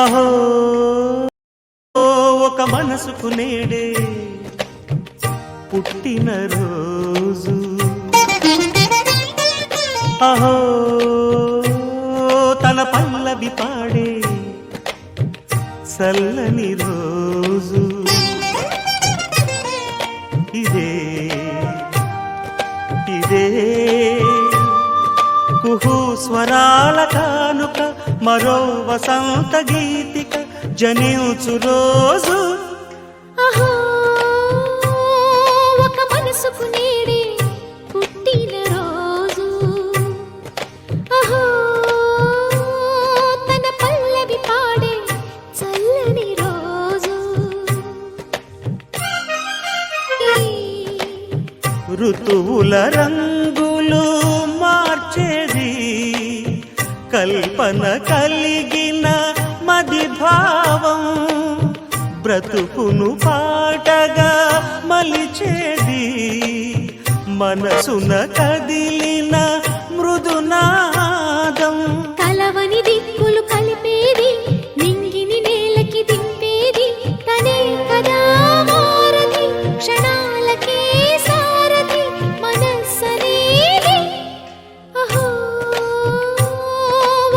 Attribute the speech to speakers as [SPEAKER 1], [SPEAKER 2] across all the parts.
[SPEAKER 1] అహో ఒక మనసుకు నేడే పుట్టిన రోజు, అహో తన పల్లవి పాడే చల్లని రోజు, ఇదే ఇదే కుహు స్వరాల కానుక, మరో వసంత గీతిక జనించు రోజు.
[SPEAKER 2] అహో ఒక మనసుకు నేడే పుట్టిన రోజు, అహో తన పల్లవి పాడే చల్లని రోజు.
[SPEAKER 1] ఋతువుల రంగులు మార్చేది కల్పన కలిగిన మది భావం, బ్రతుకును పాటగా మలిచేది మనసున కదిలిన మృదునాదం.
[SPEAKER 2] కలవని దిక్కులు కలిపేది, నింగిని నేలకి దింపేది తనే కదా వారధి, క్షణాలకే సారథి మనస్సనేది. అహో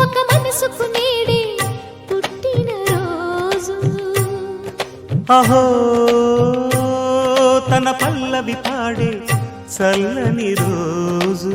[SPEAKER 2] ఒక మనసుకు నేడే పుట్టిన రోజు,
[SPEAKER 1] అహో తన పల్లవి పాడే చల్లని రోజు.